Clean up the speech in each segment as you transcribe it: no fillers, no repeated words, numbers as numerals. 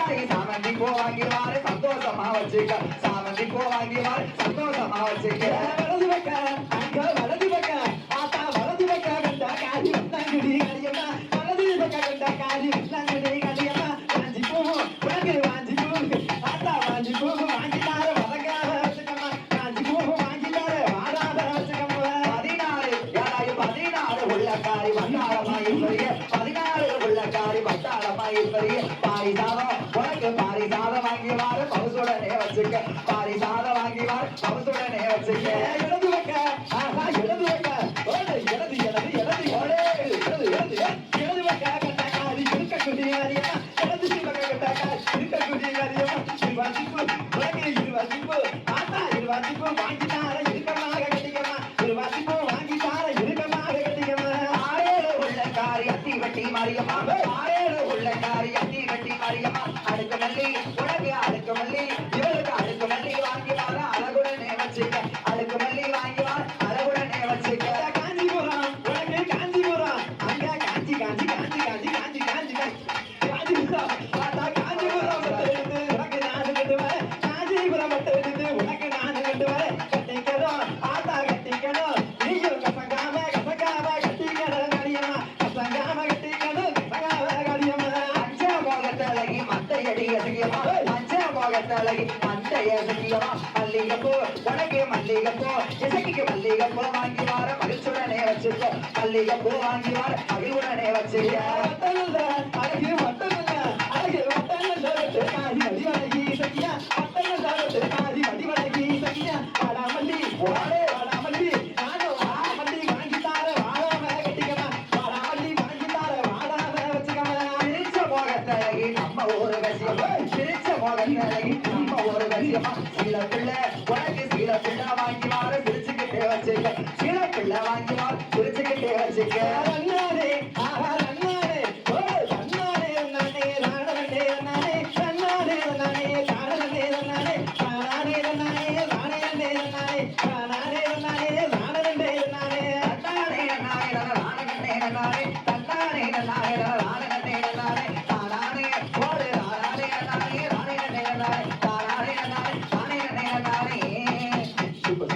சாமந்தி பூ வாங்கி வாரு சந்தோஷமா வச்சுக்க சாமந்தி பூ வாங்கி வாரு சந்தோஷமா வச்சுக்க வலது பக்கம் அங்க வலது பக்கம் ஆத்தா வலது பக்கம் கண்டா காரி வந்தாங்குடி கடியம்மா வலது பக்கம் கண்டா காரி வந்தாங்குடி கடியம்மா வாஞ்சி பூ உனக்கு வாஞ்சி பூ ஆத்தா வாஞ்சி பூ வாங்கி தார வதங்காத வச்சுக்கம்மா வாஞ்சி பூ வாங்கி தார வாடாத வச்சுக்கம்மா 16 உள்ளக்காரி வந்தாளமாய் பெரிய 16 உள்ளக்காரி வந்தாளமாய் பெரிய பாரிசாதம் உனக்கு பாரிசாதம் வாங்கி வாரு பவுசுடனே வச்சுக்க பாரிசாதம் வாங்கி வாரு பவுசுடனே வச்சுக்க இடது வைக்க ஆஹா இடது வைக்க ஓடு இடது இடது இடது ஓடு இடது இடது இடது வைக்க கட்ட காரி இருக்க குடி அறியமா இடது சிவக கட்ட காரி இருக்க குடி அறியமா இருவாசிப்பு உனக்கு இருவாசிப்பு ஆத்தா இருவாசிப்பு வாங்கி தார இருக்கமாக கட்டிக்கமா இருவாசிப்பு வாங்கி தார இருக்கமாக கட்டிக்கமா 6 உள்ளக்காரி அத்தி வட்டி மாரியம்மா 6 உள்ளக்காரி அத்தி வட்டி மாரியம்மா அடுக்கு மல்லி உனக்கு அடுக்கு மல்லி இவளுக்கு அடுக்கு மல்லி வாங்கி வார அழகுடனே வச்சுக்க அடுக்கு மல்லி வாங்கி வார அழகுடனே வச்சுக்க காஞ்சிபுரம் உனக்கு காஞ்சிபுரம் அங்க காஞ்சி காஞ்சி காஞ்சி காஞ்சி காஞ்சி காஞ்சி காஞ்சிபுரம் பார்த்தா காஞ்சிபுரம் மட்டும் எடுத்து உனக்கு நான் கட்டு வர காஞ்சிபுரம் மட்டும் எடுத்து உனக்கு நான் கட்டு வர கட்டிக்கணும் ஆத்தா கட்டிக்கணும் நீயும் கசங்காம கசங்காம கட்டிக்கணும் கடியம்மா கசங்காம கட்டிக்கணும் கசங்காம கடியம்மா அஞ்சா போகத்தலகி மத்தையடி எதுக்கியமா அஞ்சா போகத்தலகி மத்தைய எதுக்கியமா மல்லிகைப்பூ உனக்கு மல்லிகைப்பூ இசைக்கு மல்லிகைப்பூ வாங்கி வார மகிழ்ச்சுடனே வச்சுக்கோ மல்லிகைப்பூ வாங்கி வார மகிழ்வுடனே வச்சுக்க அழகு வட்டமில்ல அழகு வட்டமில்ல காதி மடிவழகி சகியா வட்டமில்ல காதி மடிவழகி சகியா வாடாமல்லி ஓடே வாடாமல்லி நானும் வாடாமல்லி வாங்கி தார வாடாம கட்டிக்கமா வாடாமல்லி வாங்கி தார வாடாம வச்சுக்கமா பிரிச்ச போகத்தழகி நம்ம ஒரு கசியமா பிரிச்ச போகத்தழகி நம்ம ஒரு கசியமா சீல பிள்ளை உனக்கு சீல பிள்ளை வாங்கி வார பிரிச்சுக்கிட்டே வச்சுக்க சீல பிள்ளை வாங்கி வார பிரிச்சுக்கிட்டே வச்சுக்க ரன்னாரே ஆஹா ரன்னாரே ஓ ரன்னாரே ரன்னாரே ராணவனே ரன்னாரே ரன்னாரே ரன்னாரே ராணவனே ரன்னாரே ராணாரே ரன்னாரே ராணே ரன்னாரே ராணாரே ரன்னாரே ராணவனே ரன்னாரே ரன்னாரே ரன்னாரே ராணவனே ரன்னாரே ரன்னாரே ரன்னாரே ராணவனே ரன்னாரே ராணாரே ஓடு ராணாரே ரன்னாரே ராணே ரன்னாரே ராணாரே ரன்னாரே ராணே ரன்னாரே சூப்பர்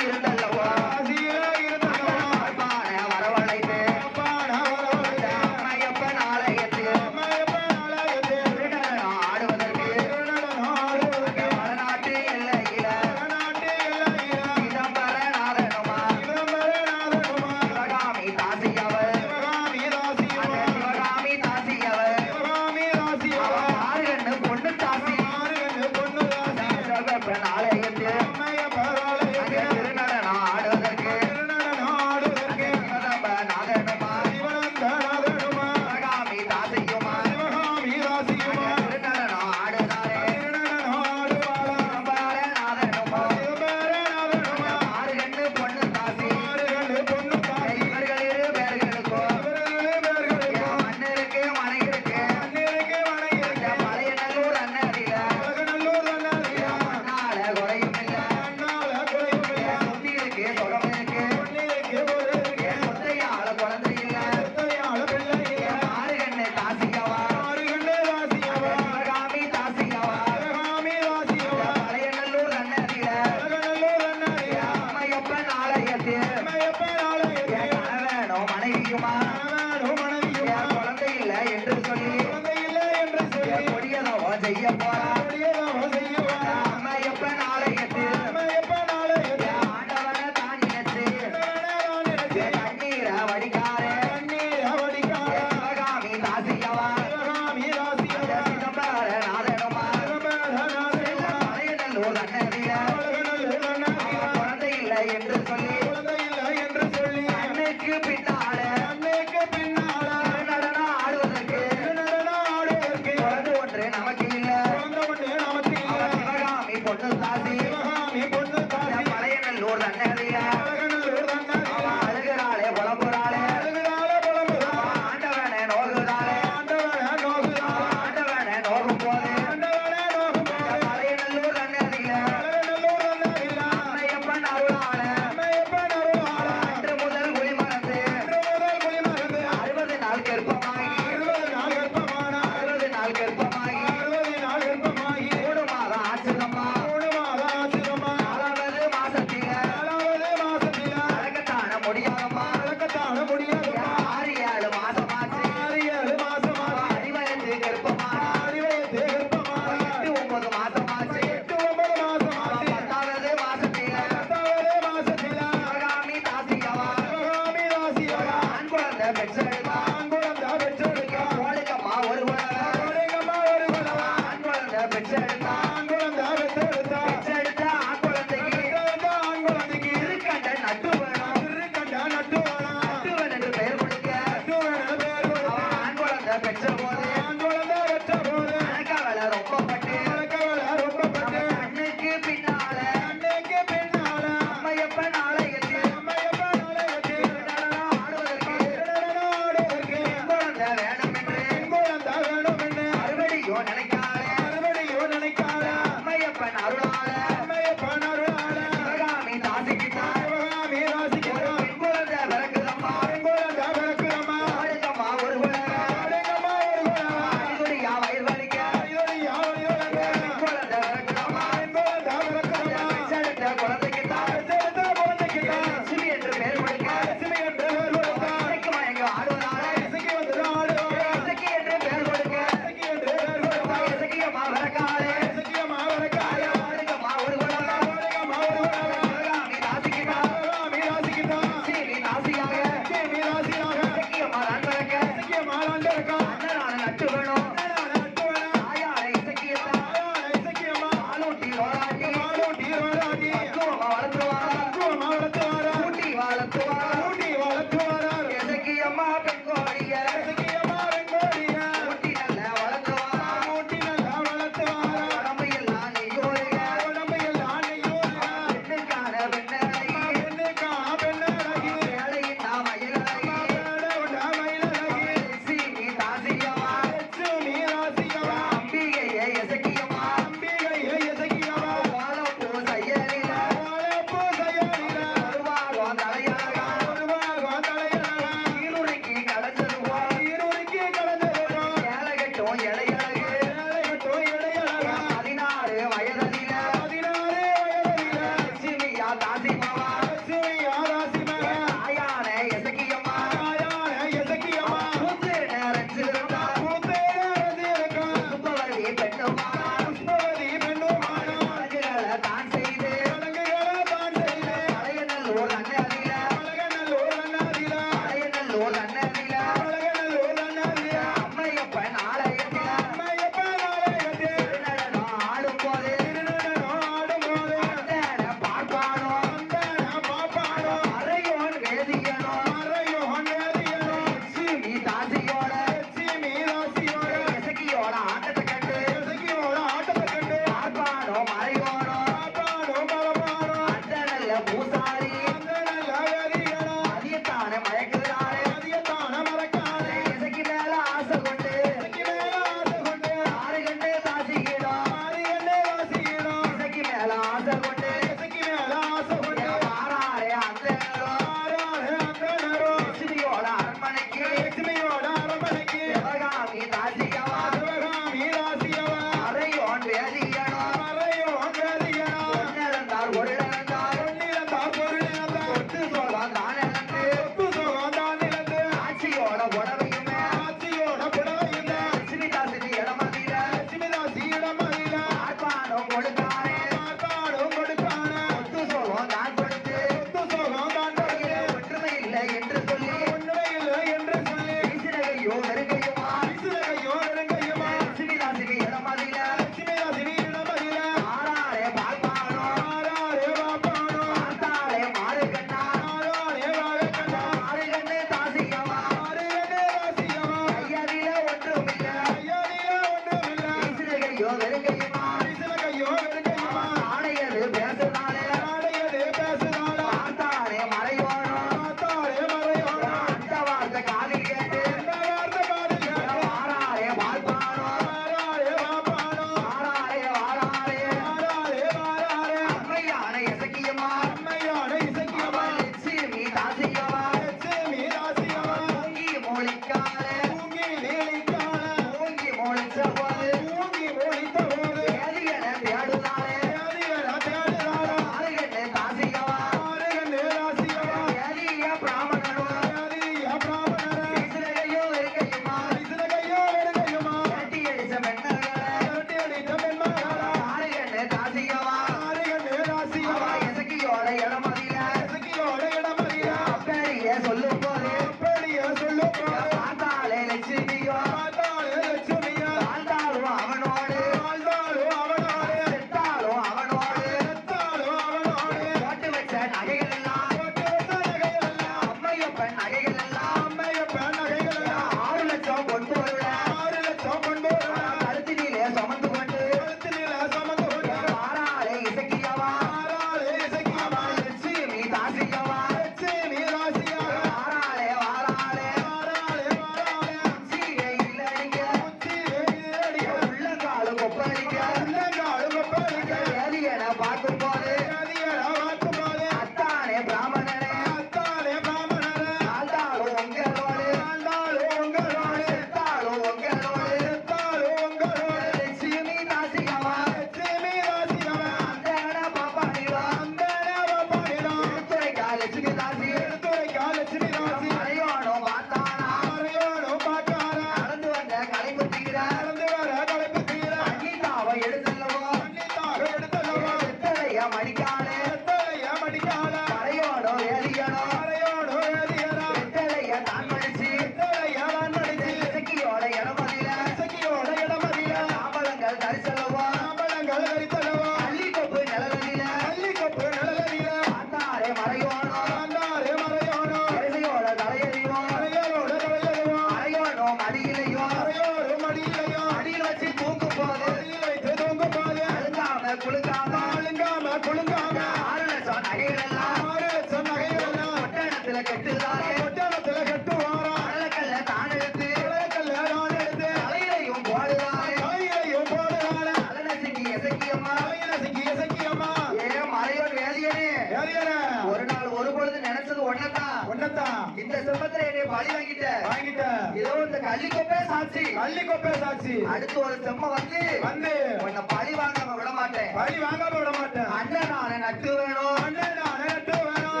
மறையோனும் அந்தாரே மறையோனோ இசையோட தலையறியும் அறையோட தலையருவோ மறையோனும் மடியிலையும் அறையோடு மடியிலையோ அடியில் வச்சு தூக்கும் போது அடியில் வைத்து தூங்கும் போது அழுங்காம குலுக்காம அழுங்காம குலுங்காம 6 லட்சம் நகைகள் எல்லாம் 6 லட்சம் நகைகளெல்லாம் ஒட்டணத்துல கட்டுதாரே ஒட்டணத்துல கட்டுவாரா கடலக்கல்ல தான் எடுத்து கல்ல நான் எடுத்து தலையிலையும் போடுதாரே தலையிலையும் போடுறாளே அலனசிக்கு எசக்கியம்மா தலையில சக்கியம்மா ஏ மறையோன் வேதியனே யாரியரே ஒரு நாள் ஒரு பொழுது நினைச்சது ஒன்னதான் ஒன்னதான் இந்த செம்பத்துல என்னை பழி வாங்கிட்ட வாங்கிட்ட ஏதோ இந்த கள்ளிக்கொப்பே சாட்சி கள்ளி கொப்பை சாட்சி அடுத்து ஒரு செம்ம வந்து வந்து உன்னை பழி வாங்காம விட மாட்டேன் பழி வாங்காம விட மாட்டேன் அண்ணன் நானே நட்டு வேணும் அண்ணன் நான் நட்டு வேணும்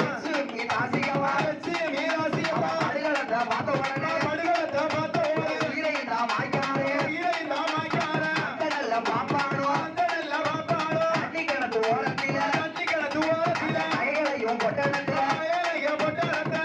நீ தாசியவா அழைச்சி மீராசியம்மா படுகளத்தை பார்த்த உடனே படுகளத்தை பார்த்த ஓடு வீரையும் தான் வாய்க்காரே கீழே நான் வாய்க்கார அந்த நல்ல பாப்பானும் அந்த நல்ல வாப்பாளோ தண்ணி கிணத்து ஓரத்தில தண்ணி கிடந்து ஓரத்தில நகைகளையும் பொட்டணத்துல ஏழைய பொட்டணத்தை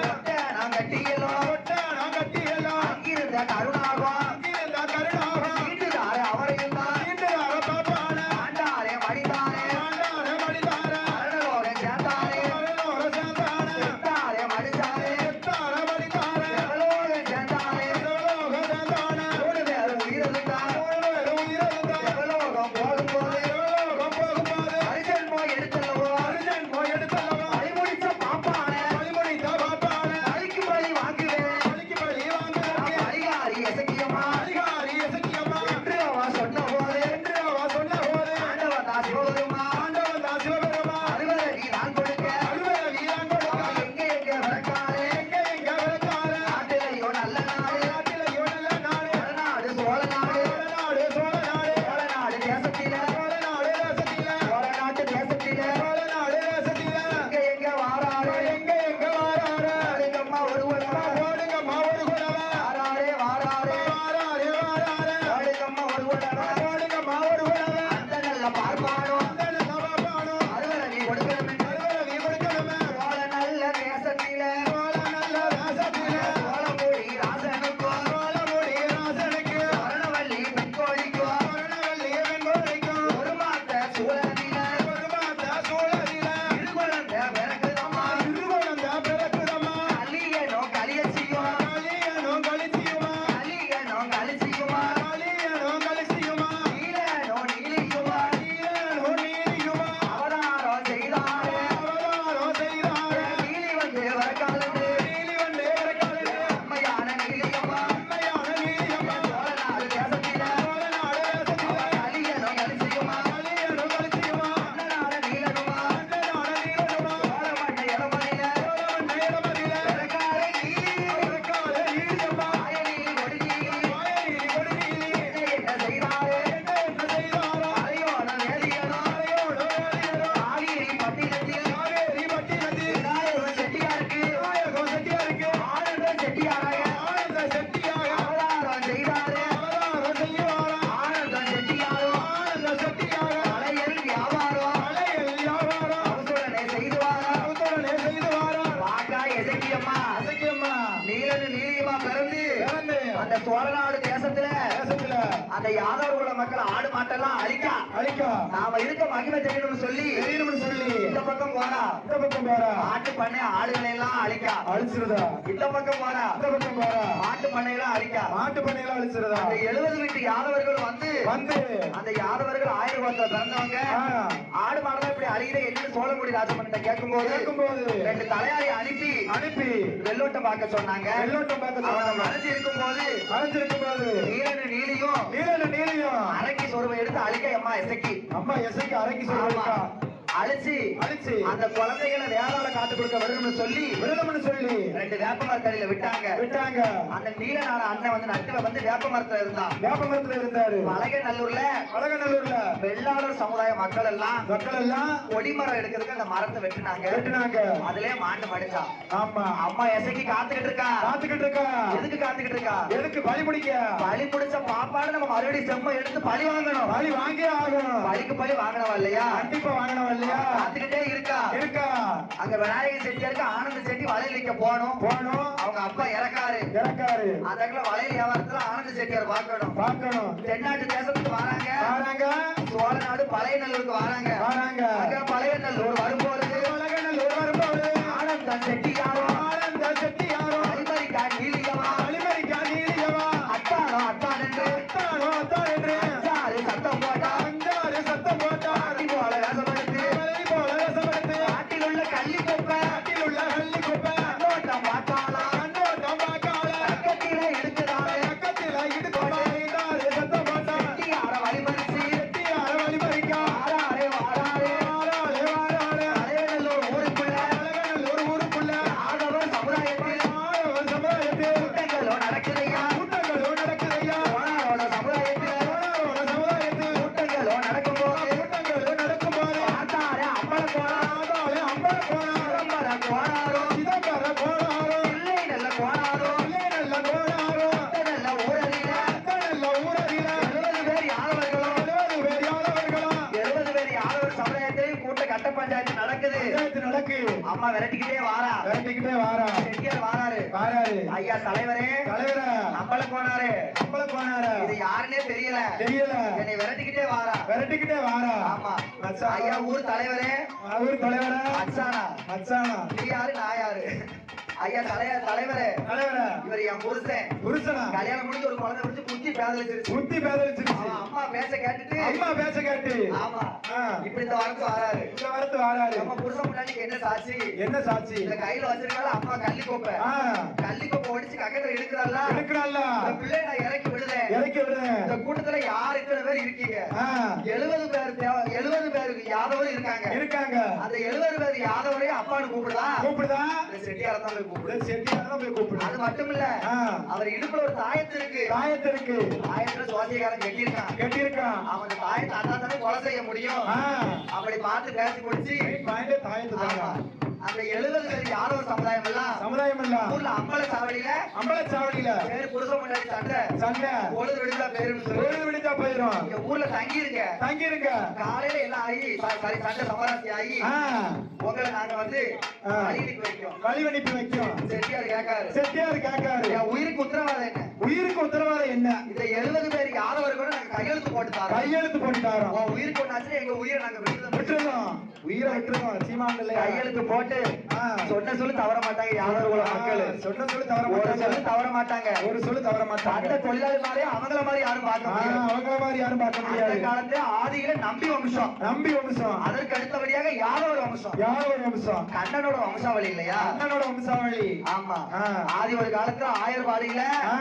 நான் கட்டியலும் பொட்டானம் கட்டியெல்லாம் அங்கிருந்த கருணாகம் அங்கிருந்த கருணாகம் வீட்டுதார அவரையும் தான் வீட்டுதார பாப்பான ஆண்டாரே மடித்தாரே ஆண்டார மடிதார அரணலோட சேர்த்தாரே அவளோட சேர்ந்தான செத்தாரே மடித்தாரே எத்தார மடிதார எவளோட சேர்ந்தாரே எவ்வளோக சேர்ந்தான 3 பேரும் உயிரிழந்தார் எவ்வளோ உயிரிழந்தா எவலோகம் போகும்போது எவ்வளோகம் போகும்போது அரிசன் போய் எடுத்தல்லவோ அர்ஜன் போய் எடுத்தல்லவா பழிமுடிச்ச பாப்பானே பழிமொழித்த பாப்பான பழிக்கு பழி வாங்குவேன் பழிக்கு பழி வாங்குவதற்கு பழிகாரி எசக்கியம்மா அதிகாரி எசக்கியம்மா என்று அவன் சொன்ன போது என்று அவ சொன்ன போது ஆண்டவன் தான் சிவபெருமா ஆண்டவன் தான் சிவபெருமா அறுவரை நான் கொடுக்க அலுவல வீரன் கொடுக்க அவன் எங்க விளக்காரே எங்க விளக்கார நாட்டிலையோ நல்ல நாடு நாட்டிலையோ நல்ல நாடு வடநாடு சோழ நாடு நாடு சோழ நாடு சோழ நாடு தேசத்தில சோழ நாடு தேசத்தில சோழ நாட்டு தேசத்தில சோழ நாடு தேசத்தில எங்க வாராரு எங்க வாராரு எங்கம்மா ஒருவனா ஓடுங்கம்மா ஒரு குடவ வாராரே வாராரே வாராரு வாராரு ஓடுங்கம்மா ஒருவனா ஓடுங்கம்மா ஒரு குடவ அந்த நல்ல பார்ப்பானோ அந்த நவாபானோ அறுவரை நீ கொடுக்கணும் அறுவலை நீ கொடுக்கணுமே சோழ நல்ல தேசத்தில சோழ நல்ல தேசத்தில சோழமொழி ராசனுக்கும் சோழமுடி ராசனுக்கு சரணவள்ளி பெண்கோழிக்கும் மரணவல்லி வெண்கோழிக்கும் ஒரு மாத்த சூழலில ஒரு மாத சூழலில திருக்குழந்த பிறக்குதம்மா திருவனந்த பிறக்குதம்மா கலியனோ கலியச்சியும் கலியனோ கலிசியுமா கலியனோ கலிச்சியுமா கலியனோ கலிசியுமா நீலனோ நீலியுமா நீலனோ நீலியுமா அவதாரம் செய்தாரே அவதாரம் செய்தாரே நீலி வந்து வரக்காலந்து நீலி வந்தே வரக்காலே அம்மையான நீலியம்மா அம்மையான நீலியம்மா சோழ நாடு தேசத்தில சோழ நாடு தேசத்தில கலியனோ கலிச்சியுமா கலியனோ கலிசியுமா அண்ணனான நீலனுமா அண்ணனான நீலனுமா சோழ மண்ணை இடமதில சோழவன் நேரமதில பிறக்காரே நீலி வரக்காலே நீலியம்மா மாயநீலி கொடிநீலி மாயநீலி கொடிநீலி என்ன செய்தாரே என்ன செய்தாரா அரையோன வேதியனோ அறையோடு வேலியரோ காவேரி பட்டினத்தில் காவேரி பட்டினத்தில் விநாயகர் செட்டியாருக்கு விநாயகம் செட்டியாருக்கு ஆனந்த செட்டியாராய ஆனந்த செட்டியாக அவதாரம் செய்தாரே அவதாரம் செய்வாரா ஆனந்த செட்டியாரும் ஆனந்த செட்டியாக மலையல் வியாபாரம் மலையில் வியாபாரம் அவசுடனே செய்துவாரா அவத்துடனே செய்துவாரா வாக்கா எசக்கியம்மா அசக்கியம்மா நீலனு நீலியமா பிறந்து பிறந்து அந்த சோழநாடு தேசத்துல தேசத்துல அந்த யாதவர் குல மக்கள் ஆடு மாட்டெல்லாம் அழிக்கா அழிக்கா நாம இருக்க மகிமை தெரியணும்னு சொல்லி தெரியணும்னு சொல்லி இந்த பக்கம் போறா இந்த பக்கம் போறா ஆட்டு பண்ணை ஆடுகளை எல்லாம் அழிக்கா அழிச்சிருதா இந்த பக்கம் போறா இந்த பக்கம் போறா ஆட்டு பண்ணையெல்லாம் அழிக்கா மாட்டு பண்ணையில அழிச்சிருதா அந்த 70 வீட்டு யாதவர்கள் வந்து வந்து அந்த யாதவர்கள் 1000 கோத்திர பிறந்தவங்க ஆ, ஆடு மாடெல்லாம் இப்படி அழிகிற என்னன்னு சோழமுடி ராஜமன்ட்ட கேட்கும்போது கேட்கும்போது 2 தலையாரி அனுப்பி அனுப்பி வெள்ளோட்டம் பார்க்க சொன்னாங்க வெள்ளோட்டம் பார்க்க அவங்க சொன்னாங்க மறைஞ்சு இருக்கும்போது அழைச்சிருக்கும் போது நீலனு நீலியும் நீலன நீலியும் அரக்கி சொருவை எடுத்து அழிக்க அம்மா எசக்கி அம்மா எசைக்கு அரைக்கி ஆமா. சொல்லிருக்கா அழிச்சு அழிச்சு அந்த குழந்தைகளை வேளாள காத்து கொடுக்க வரும்னு சொல்லி விரதம்னு சொல்லி 2 வேப்ப மரத்தடியில விட்டாங்க விட்டாங்க அந்த நீலநாட அண்ணன் வந்து நட்டுல வந்து வேப்ப மரத்துல இருந்தான் வேப்பமரத்துல இருந்தாரு பழகநல்லூர்ல அழகநல்லூர்ல வெள்ளாளர் சமுதாய மக்கள் எல்லாம் மக்கள் எல்லாம் கொடிமரம் எடுக்கிறதுக்கு அந்த மரத்தை வெட்டினாங்க வெட்டினாங்க அதுலயே மாண்டு மடிச்சான் ஆமா அம்மா எசைக்கு காத்துக்கிட்டு இருக்கா காத்துக்கிட்டு இருக்கா எதுக்கு காத்துக்கிட்டு இருக்கா எதுக்கு பலி பிடிக்க பலி முடிச்ச பாப்பாடு நம்ம மறுபடியும் செம்ம எடுத்து பழி வாங்கணும் பலி வாங்கியே ஆகணும் பலிக்கு பலி வாங்கணும் இல்லையா கண்டிப்பா வாங்கணும் இல்லையா காத்துக்கிட்டே இருக்கா இருக்கா அங்க விநாயகர் செட்டியாருக்கு ஆனந்த செட்டி வலையில் நிக்க போகணும் போகணும் அவங்க அப்பா இறக்காரு இறக்காரு அதுக்குள்ள வலையில் வியாபாரத்துல ஆனந்த செட்டியார் பார்க்கணும் பார்க்கணும் தென்னாட்டு தேசத்துக்கு வராங்க வராங்க சோழ நாடு பழைய நல்லூருக்கு வராங்க வராங்க அங்க பழைய நல்லூர் வரும்போது அழகநல்லூர் வரும்போது ஆனந்த கள்ளிக்குப்பை கண்ணோட்டம் பார்த்தாளா கண்ணோட்டம் பார்க்காத பக்கத்தில இருக்குதாளே பக்கத்தில இடுக்கொண்டாரு சத்தம் போட்டான் செட்டியார வழிமறிச்சு செட்டியார வழிமறிக்கா வாராரே வாராரே வாராளே வாராளே தலைவனல்லூர் ஊருக்குள்ள அழகநல்லூர் ஊருக்குள்ள ஆடவர் சமுதாயத்தில் ஆடவர் சமுதாயத்தில் கூட்டங்களோ நடக்குதையா கூட்டங்களோ நடக்குதையா கோணாரோட சமுதாயத்தில் கோணாரோட சமுதாயத்தில் கூட்டங்களோ நடக்கும்போது கூட்டங்களோ நடக்கும்போது பார்த்தாரே அம்பல கோணம் ஆதாளே அம்பல கோணாரோ சிதம்பர கோணாரோ சிதம்பர கோணாரோ இல்லை நல்ல கோணாரோ பிள்ளை நல்ல கோணாரோ நல்ல ஊரலில நல்ல ஊரறில 70 பேர் யாதவர்களோ 70 பேர் யாதவர்களா 70 பேர் யாதவர் சமுதாயத்தில் கூட்ட கட்ட பஞ்சாயத்து நடக்குது பஞ்சாயத்து நடக்கு அம்மா விரட்டிக்கிட்டே வாரா விரட்டிக்கிட்டே வாரா செட்டியார் வாராரு வாராரு ஐயா தலைவரே தலைவரா அம்பல கோணாரு அம்பல கோணாரா இது யாருன்னே தெரியல தெரியல என்னை விரட்டிக்கிட்டே வாரா விரட்டிக்கிட்டே வாரா ஆமா மச்சான் ஐயா ஊர் தலைவரே ஊர் தலைவரா அச்சானா மச்சானா நீ யாரு நான் யாரு ஐயா தலைவரே தலைவரா இவர் என் புருஷன் புருஷனா கல்யாணம் முடிஞ்சு ஒரு குழந்தை முடிச்சு குத்தி பேதலிச்சிருச்சு புத்தி பேதலிச்சிருச்சு அவன் அம்மா பேச கேட்டுட்டு அம்மா பேச கேட்டு ஆமா ஆ, இப்படி இந்த வாரத்து வராரு இந்த வரத்து வாராரு நம்ம புருஷன் முன்னாடி என்ன சாட்சி என்ன சாட்சி இந்த கையில வச்சிருக்கால அம்மா கள்ளிக்கோப்பை ஆ, கள்ளிக்கோப்பை ஒடிச்சு கக்கத்துல எடுக்கிறாள்ல எடுக்கிறாள்ல இந்த பிள்ளை நான் இறக்கி விடுதேன் இறக்கி விடுறேன் இந்த கூட்டத்துல யார் இத்தனை பேர் இருக்கீங்க ஆ, 70 பேருக்கு யாதவர் இருக்காங்க இருக்காங்க அந்த 70 பேர் யாதவரையும் அப்பான்னு கூப்பிடுதா கூப்பிடுதா இந்த செட்டியார தான் போய் கூப்பிடு செட்டியாரதான் போய் கூப்பிடு அது மட்டும் இல்ல ஆ, அவர் இடுப்புல ஒரு தாயத்து இருக்கு தாயத்து இருக்கு தாயத்துல சுவாசிகாரன் கட்டியிருக்கான் கட்டியிருக்கான் அவன் அந்த தாயத்தை அண்ணா தானே கொலை செய்ய முடியும் ஆ, அப்படி பார்த்து பேசி முடிச்சு பாயிண்ட் தாயத்து ஆமா. தாங்க அந்த 70 பேர் யாதவர் சமுதாயம் எல்லாம் சமுதாயம் இல்ல ஊர்ல அம்பல சாவடியில அம்பலச்சாவடியில பேரு புருஷன் முன்னாடி சண்டை சண்டை பொழுது விடுதா பேருன்னு சொல்லி பொழுது விடிஞ்சா போயிரும் இங்க ஊர்ல தங்கி இருக்க தங்கிருங்க காலையில எல்லாம் ஆகி சரி சண்டை சமராசி ஆகி ஆ, உங்களை நாங்க வந்து ஆ. வழிக்கு வைக்கும் வழி அனுப்பி வைக்கும் செட்டியார் கேட்காரு செட்டியார் கேட்காரு என் உயிருக்கு உத்தரவாதம் என்ன உயிருக்கு உத்தரவாதம் என்ன இந்த 70 பேர் யாதவர் கூட நாங்க கையெழுத்து போட்டு தரோம் கையெழுத்து போட்டுட்டாரோ உன் உயிருக்கு ஒண்ணாச்சு எங்க உயிரை நாங்க விட்டுறோம் விட்டுருந்தோம் உயிரை விட்டுருந்தோம் சீமான் இல்லையா கையெழுத்து போட்டு ஆ, சொன்ன சொல்லு தவற மாட்டாங்க யாதவர் குல மக்கள் சொன்ன சொல்லி தவற ஒரு மாட்டாங்க சொல்லு தவற மாட்டாங்க ஒரு சொல்லி தவற அந்த மாட்டாங்க தொழிலாளி மாதிரி அவங்கள மாதிரி யாரும் பார்க்க ஆ, முடியாது அவங்கள மாதிரி யாரும் பார்க்க அந்த முடியாது காலத்துல ஆதியில நம்பி வம்சம் நம்பி வம்சம் அதற்கு அடுத்தபடியாக யாதவர் வம்சம் யார் ஒரு வம்சம் கண்ணனோட வம்சாவளி இல்லையா அண்ணனோட வம்சாவளி ஆமா ஆ, ஆதி ஒரு காலத்துல ஆயர்வாடியில ஆ,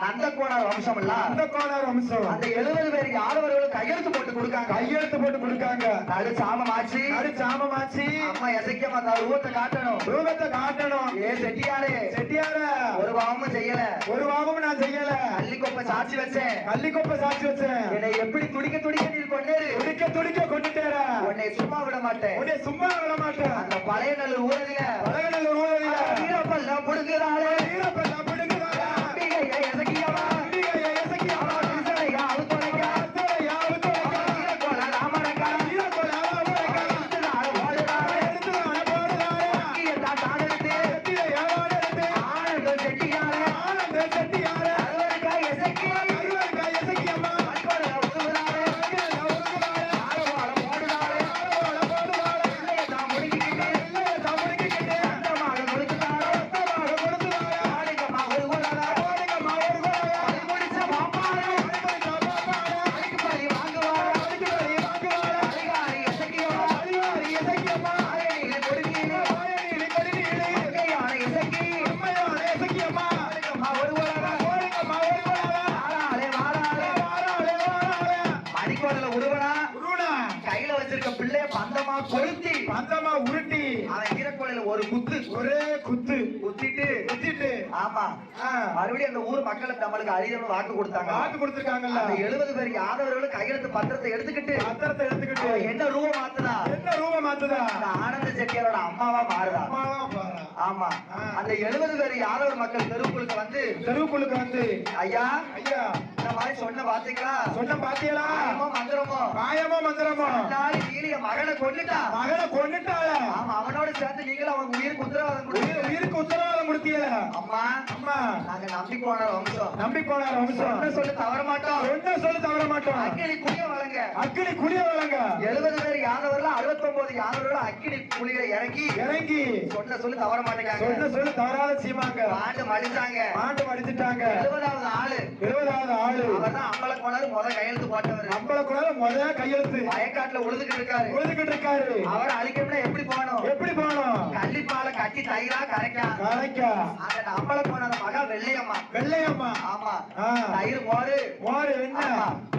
நந்தகோணர் வம்சம் இல்ல அந்த கோணார் வம்சம் அந்த 70 பேர் யாதவர்களும் கையெழுத்து போட்டு கொடுக்காங்க கையெழுத்து போட்டு கொடுக்காங்க அது சாமமாச்சு அது சாமமாச்சி அம்மா எசைக்கமா அந்த ரூபத்தை காட்டணும் ரூபத்தை காட்டணும் ஏ செட்டியாரே செட்டியார ஒரு பாவமும் செய்யல ஒரு பாவமும் நான் செய்யல அள்ளிக்கொப்ப சாட்சி வச்சேன் கள்ளிக்கொப்பை சாட்சி வச்சேன் என்னை எப்படி துடிக்க துடிக்க நீ கொண்டேரு துடிக்க துடிக்க கொண்டுட்டேற உன்னை சும்மா விட மாட்டேன் உன்னை சும்மா விட மாட்டேன் அந்த பழைய நல்ல ஊரதில அழகநல்லூர் ஊழலில வீரப்பல்ல புடுங்குறாளே வீரப்பெல்லாம் பிடுங்குறாங்க அம்பிகையை எசக்கியவா அம்பிகையை இசக்கியவா விசலையா அவுத்தொலைக்க அத்தனையா விட்டுரைக்கா வீரக்கோல ராமரக்கா வீரப்பெல்லாம் அவரைக்கா எடுத்துனாலும் ஓடுறாளே எடுத்து நான் போடுறாரே அங்கியத்தான் தானெடுத்து செட்டியை ஏவாடெடுத்து ஆனந்த செட்டியாரே ஆனந்த செட்டியார அருவருக்கா எசக்கி அருவருக்கா இசக்கியம்மா மண்கொள்ள உழுவுறாளே அருகில உருகுறாரே ஆழவாளம் ஓடுறாளே ஆளோட போடுறாரே பிள்ளையை தான் முடுக்கிக்கிட்டு இல்லையே தமிழுக்கிட்டே அந்தமாக கொடுத்துட்டாரே ரத்தமாக கொடுத்துறாரே ஆடிக்கம்மா ஒரு குலரா ஓடிக்கம்மா ஒரு குறையா பறி முடிச்ச மாப்பாரே அடிப்படை சாப்பாடு பறிக்கு பறி வாங்குவாரே அடிக்கு வழி வாங்குவாரே அதிகாரி எசக்கியவா அடிவாரி இசக்கியம்மா ஆயனியில கொடுக்கீழே ஆயனீலி கொடிநீலி அங்கையான இசக்கி அம்மையான இசக்கியம்மா ஆடிக்கம்மா ஒரு குலரா ஓடிக்கம்மா ஒரு குறையா வாராளே வாராளே வாராளே வாராளே மணிக்கோடல உருவனா உருவனா கையில வச்சிருக்க பிள்ளைய பந்தமா கொளுத்தி பந்தமா உருட்டி அவன் ஈரக்கோலையில ஒரு குத்து ஒரே குத்து குத்திட்டு குத்திட்டு ஆமா ஆ, மறுபடியும் அந்த ஊர் மக்களுக்கு நம்மளுக்கு அரியவன் வாக்கு கொடுத்தாங்க வாக்கு கொடுத்திருக்காங்கல்ல அந்த 70 பேர் யாதவர்களும் கையெழுத்து பத்திரத்தை எடுத்துக்கிட்டு பத்திரத்தை எடுத்துக்கிட்டு அவன் என்ன ரூபம் மாத்துனா என்ன ரூபம் மாத்துதா அந்த ஆனந்த செட்டியாரோட அம்மாவா மாறுதா அம்மாவா பாரா ஆமா ஆ. அந்த 70 பேர் யாதவர் மக்கள் தெருவுக்குளுக்கு வந்து தெருவுக்குள்ளுக்கு வந்து ஐயா ஐயா இந்த மாதிரி சொன்ன பாத்தீங்களா சொன்ன பாத்தியலா மாயமோ மந்திரமோ மாயமோ மந்திரமோ நாளை நீலிய மகனை கொண்டுட்டா மகனை கொண்டுட்டாள ஆமா அவனோட சேர்ந்து நீங்களும் அவன் உயிருக்கு உத்தரவாதம் கொடுங்க உயிருக்கு உத்தரவாதம் கொடுத்தியல அம்மா அம்மா நாங்க நம்பிக்கோன வம்சம் நம்பிக்கோனார் வம்சம் சொன்ன சொல்லி தவற மாட்டோம் ஒன்ன சொல்லி தவற மாட்டோம் அக்கினி குடிய வழங்க அக்கினி குடிய வழங்க 70 பேர் யாதவர்ல 69 யாதவர்கள் அக்கினி குளிரை இறங்கி இறங்கி சொன்ன சொல்லி தவற மாட்டேங்காங்க சொன்ன சொல்லி தவறாத சீமாங்க ஆண்டு மடிச்சாங்க ஆண்டு மடிச்சிட்டாங்க 70வது ஆளு 20வது ஆளு அவர்தான் அம்பல கோணாரு கையெழுத்து போட்டவர். நம்மளுக்குள்ள முத கையெழுத்து வயக்காட்டுல உழுதுகிட்டு இருக்காரு. உழுதுகிட்டு இருக்காரு. அவர் அழிக்கணும்னா எப்படி போகணும்? எப்படி போகணும்? கள்ளிப்பாலை கட்டி தயிரா கரைக்கா. கரைக்கா. அந்த அம்பல கோணார மகா வெள்ளையம்மா. வெள்ளையம்மா. ஆமா. ஆ. தயிர் மோரு. மோரு என்ன?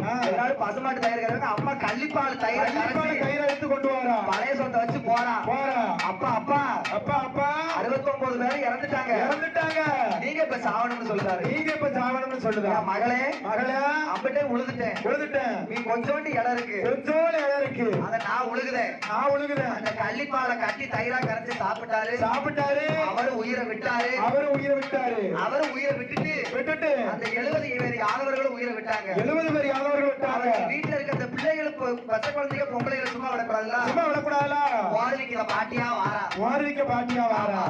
ஆ. எல்லாரும் பசுமாட்டு தயிர் கறக்க அம்மா கள்ளிப்பால் தயிரை கள்ளிப்பாலை கரைச்சி தயிரை எடுத்து கொண்டு வரா. பழைய சொத்தை வச்சு போறா. போறா. அப்பா அப்பா அப்பா அப்பா 69 பேர் இறந்துட்டாங்க. இறந்துட்டாங்க. நீங்க இப்ப சாவணும்னு சொல்றாரு. நீங்க இப்ப சாவணும்னு சொல்லுதா? என் மகளே மகளே அம்பிட்டே உழுதுட்டேன். உழுதுட்டேன். நீ கொஞ்சோண்டு இடம் இருக்கு. கொஞ்சோடு இடம் இருக்கு. அத நான் உழுகுதேன். நான் உழுகுதேன். அந்த கள்ளிப்பாலை கட்டி தயிரா கரைச்சு சாப்பிட்டாரு. சாப்பிட்டாரு. அவரு உயிரை விட்டாரு. அவரு உயிரை விட்டாரு. அவரு உயிரை விட்டுட்டு விட்டுட்டு அந்த 70 பேர் யாதவர்களும் உயிரை விட்டாங்க. 70 பேர் யாதவர்கள் விட்டாங்க. அவங்க வீட்டுல இருக்க அந்த பிள்ளைகளுக்கு பச்சை குழந்தைங்க பொம்பளைகளை சும்மா விடக்கூடாதுல்ல. சும்மா விடக்கூடாதா? மோரிக்கிற பாட்டியா வாரா. மாரிக்க பாட்டியா வாரா.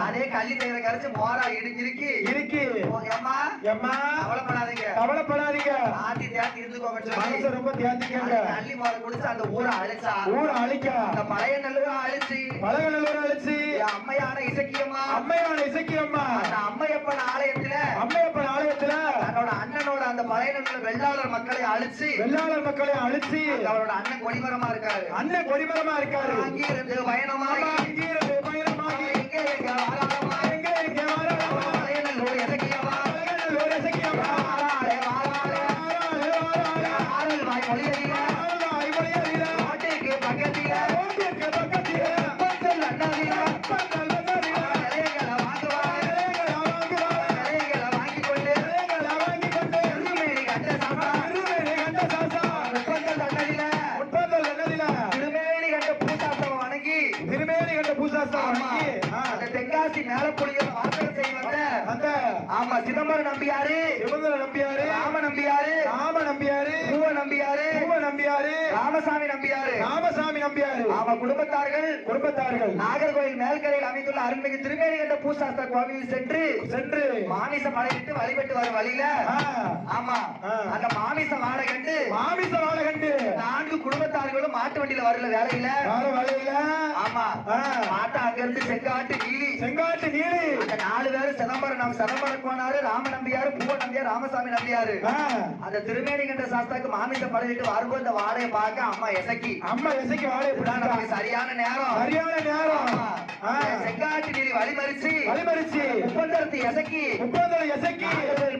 அதே கள்ளி தயிரை கரைச்சு மோரா இருக்கு இருக்கு. அம்மா எம்மா கவலைப்படாதீங்க. கவலைப்படாதீங்க. ஆத்தி தேத்தி இருந்துக்கோங்கன்னு சொல்லி மனசு ரொம்ப தியாத்திக்கங்க. கள்ளி மோரை குடிச்சு அந்த ஊரை அழிச்சா. ஊர் அழிக்க. அந்த பழைய நல்லூரை அழிச்சு பழகநல்லூர் அழிச்சு. என் அம்மையான இசக்கியம்மா. அம்மையான இசக்கியம்மா. அந்த அம்மையப்பன் ஆலயத்துல அம்மையப்பன் ஆலயத்துல தன்னோட அண்ணனோட அந்த பழைய நல்லூர் வெள்ளாளர் மக்களை அழிச்சு வெள்ளாளர் மக்களை அழிச்சு அவரோட அண்ணன் கொடிமரமா இருக்காரு. அண்ணன் கொடிமரமா இருக்காரு. அங்கிருந்து பயணமாகி அங்கிருந்து பயணமாகி எங்கே எங்க வாராளமா எங்க எங்க வாராளமா பழைய நல்லூர் இசக்கியம்மா. பழகநல்லூர் இசக்கியம்மா. வாராளே வாராளே வாராளே வாராளே ஆரல் வாய் மொழியறிய ஆராய் வழியறிய நாட்டுக்கு பக்கத்தில ஓட்டிற்கு பக்கத்திலே மக்கள் அண்ணாதில பந்தல் வந்தறிய நிலையங்களை வாங்குவாங்க. நிலையங்களை வாங்குவார். நிலையங்களை வாங்கிக் கொண்டு நிலையங்களை வாங்கிக் கொண்டு திருமேனி கட்ட சாப்பா திருமேனி கண்ட சாசா முப்பந்தல் அண்ணதில உட்பந்தல் என்னதில திருமேனி கட்ட பூசாஸ்தவம் வணங்கி திருமேனி கண்ட பூசாஸ்தவம் ஆமா. வணங்கி அந்த தென்காசி மேலப்புலிகள் வாசகம் செய்ய வந்த அந்த ஆமா சிதம்பரம் நம்பியாரு, சிவந்தர நம்பியாரு ராம நம்பியாரு, ராம நம்பியாரு பூவ நம்பியாரு, பூவ நம்பியாரு ராமசாமி நம்பியாரு, ராமசாமி நம்பியாரு ஆமா குடும்பத்தார்கள் குடும்பத்தார்கள் நாகர்கோயில் மேல்கரையில் அமைந்துள்ள அருள்மிகு திருமேனி கண்ட பூசாஸ்தா கோவிலில் சென்று சென்று மாமிச மலையிட்டு வழிபட்டு வரும் வழியில ஆ, ஆமா ஆ. அந்த மாமிச மாடை கண்டு மாமிச வாழ கண்டு 4 குடும்பத்தார்களும் மாட்டு வண்டியில வரல வேலையில வார வழியில ஆமா ஆ. மாட்டை அங்கிருந்து செங்காட்டு நீலி செங்காட்டு நீலி அந்த 4 பேரும் சிதம்பரம் கோனாரு, ராம நம்பியாரு, பூவ நம்பியார், ராமசாமி நம்பியாரு ஆ, அந்த திருமேனி கண்ட சாஸ்தாக்கு மாமிச பழகிட்டு வரும்போது இந்த வாடையை பார்க்க அம்மா எசக்கி அம்மா இசைக்கு வாழை இப்பதான் நமக்கு சரியான நேரம். சரியான நேரம். ஆமா. ஆ, செங்காட்டு நீலி வழிமறிச்சு வழிமறிச்சு முப்பந்தரத்து எசக்கி முப்பந்தலை இசைக்கு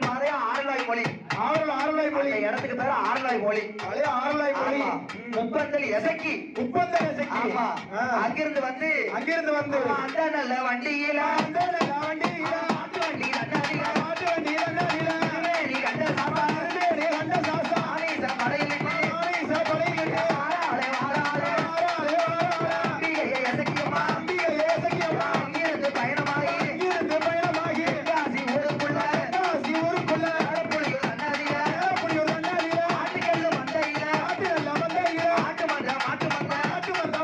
பாதையா ஆறுலாய் மொழி. ஆறுலாய் மொழி. அந்த இடத்துக்கு பேரு ஆறுலாய் மொழி. பழைய ஆறுலாய் மொழி. ஆமா. முப்பந்தல் எசக்கி. முப்பந்தலை இசைக்கு. ஆமா. ஆ, அங்கிருந்து வந்து அங்கிருந்து வந்து அந்த நல்ல வண்டியில அந்த வண்டியில மாட்டு வண்டி அண்ணாடியில மாட்டு வண்டியில நடில திருமேனி கண்ட சாப்பா திருமேனி கண்ட சாசா மாமிச படையிலிட்டு மாமிச படையிலிட்டு வாராளே வாராளே வாராளே வாராளே அம்பிகையை எசக்கியம்மா. அம்பிகை இசைக்கியம்மா. அங்கிருந்து பயணமாகி இங்கிருந்து பயணமாகி தென்காசி ஊருக்குள்ள காசி ஊருக்குள்ள கடப்புலியூர் அண்ணாதியில ஏறப்புலியூர் அண்ணாடியில ஆட்டுக்கல்லு மந்தையில ஆட்டுநல்ல மந்தையில மாட்டு மன்ற மாட்டு மந்த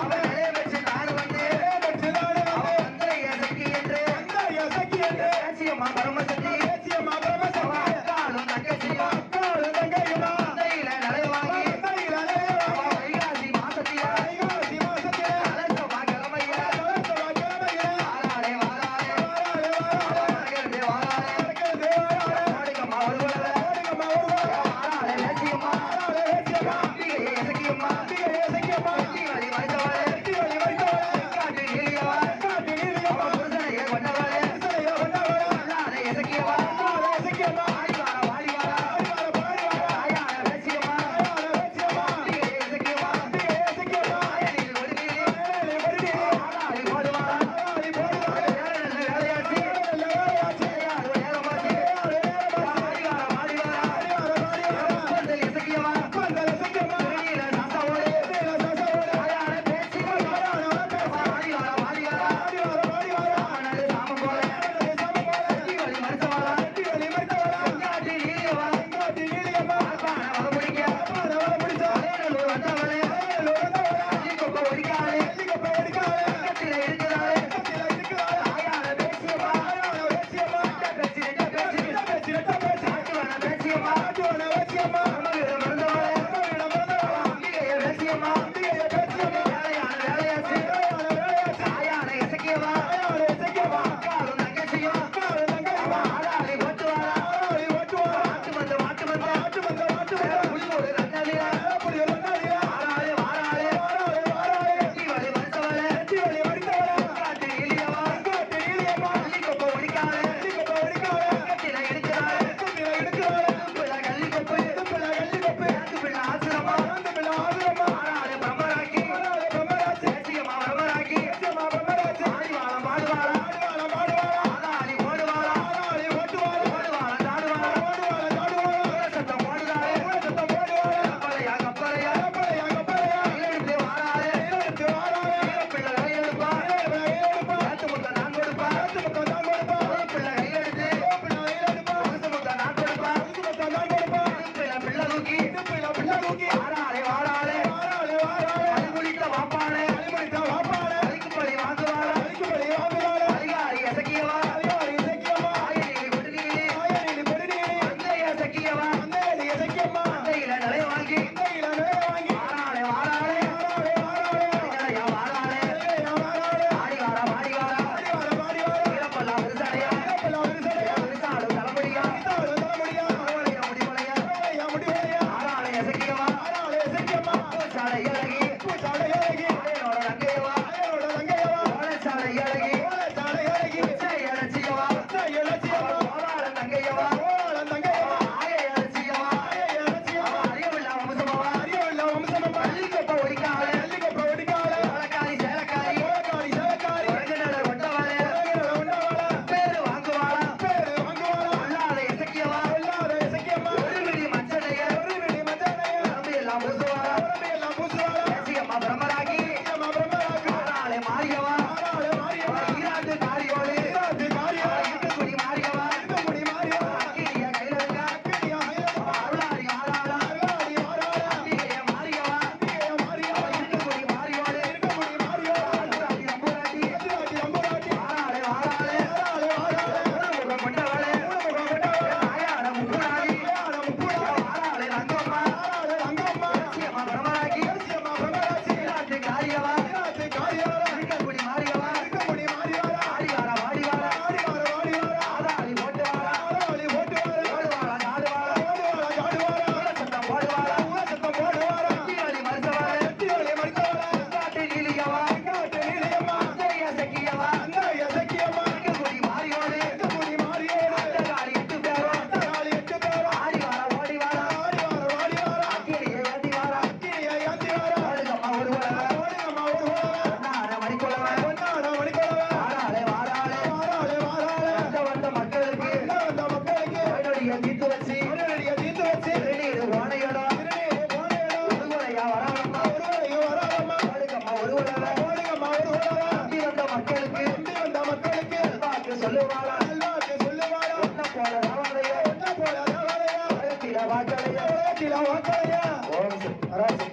அவர் நிலைய வச்சு நாடு வந்து வெற்றிதாடு அவன் மந்திர எசக்கி என்று பாடுவாளா ஆடுவாளா பாடுவாளா ஆதாளி ஓடுவாளா ஆடாளி ஓட்டுவாளா ஓடுவாளா தாடுவாளா ஓடுவாளா தாடுவாளா சத்தம் போடுதாளே சத்தம் போடுவாளா கப்பலையா கப்பலையா கப்பலையா கப்பலையா கையெழுத்து வாராளே கையெழுத்து வாராளே பிள்ளை கையெழுப்பா கையெழுப்பா ஏத்து முத்த நான் கொடுப்பா காத்து முத்தம் தான் கொடுப்பா பிள்ளை கையெழுத்து பிள்ளை கையெழுப்பா பரிசு முத்த நான் கொடுப்பா காத்து முத்தம் தான் கொடுப்பா பிள்ளை தூக்கி பிள்ளை தூக்கி வாராளே வாராளே வாராளே வாராளே குடித்த வாப்பாளே அடிமடித்த வாப்பாளே அதுக்கு பழி வாங்குவாளா அடிக்கும்படி வாங்குவாளே அதிகாரி எசக்கியவா அதிகாரி இசக்கியம்மா ஆயனீலி கொடுநீலி ஆயனீலி கொடுநீலி அந்தைய எசக்கியவா அந்தேலி இசக்கியம்மா அந்தையில நிலை வாங்கி அந்தையில நிறைய வாங்கி வாராளே வாராளே வாராளே வாராளே அதிகாரியா வாராளே அந்தையா வாராளே ஆடி வாரா பாடி வாரா பாடி வாரா பாடி வாரா இளப்பல்லா விரிசடையா இளப்பல்லா விரிசடையா விரிசாடு தலைமுடியா இதாடு தலைமுடியா தலைவலியா முடிவலையா தலையா முடிவலையா வாராளே எசக்கியவா ஆடாளே இசக்கியம்மா சாடை இறங்கி பூச்சாடை ஏகி ஆயனோட ரங்கையவா ஆயோட தங்கையவா ஓலைச்சாடை இறங்கி ஓலைச்சாடை ஏகி இளச்சியவா இளச்சியம்மா ஓலாள தங்கையவா ஓலாள தங்கையவா ஆய இளச்சியவா இளச்சியம்மா அறியவில்லா வம்சமாவா அறியவில்ல வம்சமம்மா பள்ளிக்கப்ப ஒடிக்காளே அள்ளிக்கொப்ப ஒடிக்காளே சேலக்காரி சேலக்காரி ஓலக்காரி சேலக்காரி உறங்கினர் கொண்டவாளே உலகில உண்டவாளா பேரு வாங்குவாளா பேரு வாங்குவாளா கொள்ளாத இசக்கியவா கொல்லாத இசக்கியம்மா ஒரு விடி மஞ்சளைய ஒரு விடி மஞ்சளையா உடம்பு எல்லாம் பூசுவாளா உடம்பையெல்லாம் பூசுவாளா தேசியம்மா பிரம்மராகி இசக்கியம்மா பிரம்மராக்கு ஆளாளே மாறியவா ஆடாளே மாரியம்மா ஈராட்டு காரியோடு ஈராட்டு காரியா இட்டுக்குடி மாறியவா இருந்தபடி மாரியம்மா அக்கினிய கையில இருக்கா அக்கினியா ஐயப்பா அருளாரி ஆளாளா அருளாடி வாராளா அக்கினிய மாறியவா அக்கினியா மாரியம்மா இட்டுக்குடி மாறியோடு இருந்தபடி மாரியோடா அம்புராட்டி அம்புராட்டி அத்திராட்டி அம்பராட்டி வாராளே வாராளே வாராளே வாராளே முகம் கொண்டவளே ஊனமுகம் கொண்டவளே ஆயாட முக்குடாரி ஆயாட முக்கூடாரி வாராளே ரங்கம்மா வாராளே ரங்கம்மா தேசியம்மா பிரம்மராகி தேசியம்மா பிரம்மராட்சி ஈராட்டு காரியவா ஈராட்டு காரியாரா இருக்கக்குடி மாறியவா இருக்கமுடி மாரியாரா ஆடிவாரா வாடிவாரா ஆடி வாரா வாடி வாரா ஆதாளி போட்டுவாரா ஆடாளி ஓட்டு வாரா ஓடுவாளா நாடுவாளா ஓடுவாரா ஜாடுவாரா சத்தம் போடுவாளா ஊர சத்தம் போடுவாரா தீவளி மறுத்தவாளே வெற்றியோலை மறுத்தவாரா காட்டு நீலியவா காட்டு நீலியம்மா அந்தரிய சக்கியவா அந்த இசக்கியம்மா இருக்கக்குடி மாறியோடு இருக்கமுடி மாரியோடு அட்டகாரி 8 பேரும் அட்டகாளி 8 பேரா ஆடிவாரா ஓடிவாரா ஆடி வாரா வாடி வாரா அக்கினியை ஏந்திவாரா அக்கினியை ஏந்தி வாரா ஓடுகம்மா ஒருவளவ ஓடுங்கம்மா ஒரு வாரா பொன்னார மணிக்குளவ பொன்னாடா மணிக்கொலவா வாராளே வாராளே வாராளே வாராளே வந்த மக்களுக்கு வந்த மக்களுக்கு வயனொடிய தீர்த்து வச்சு உடனடியா தீர்த்து வச்சு திருநீர் ஓனையோடும் திருநீரை போனேடா ஒருவரையா வராமம்மா ஒருவரையும் வராதம்மா ஓடுகம்மா ஒருவளவ ஓடுங்கம்மா ஒரு வாரா நம்பி வந்த மக்களுக்கு நம்பி வந்த மக்களுக்கு வாக்கு சொல்லுவாளா நல்வாக்கு சொல்லுவாரா ஒன்ன போல ராவணையோ என்ன போல தேவாலயா உலகத்தில வாக்கலையோ உலகத்தில வாக்கலையா ஓம் சக்தி.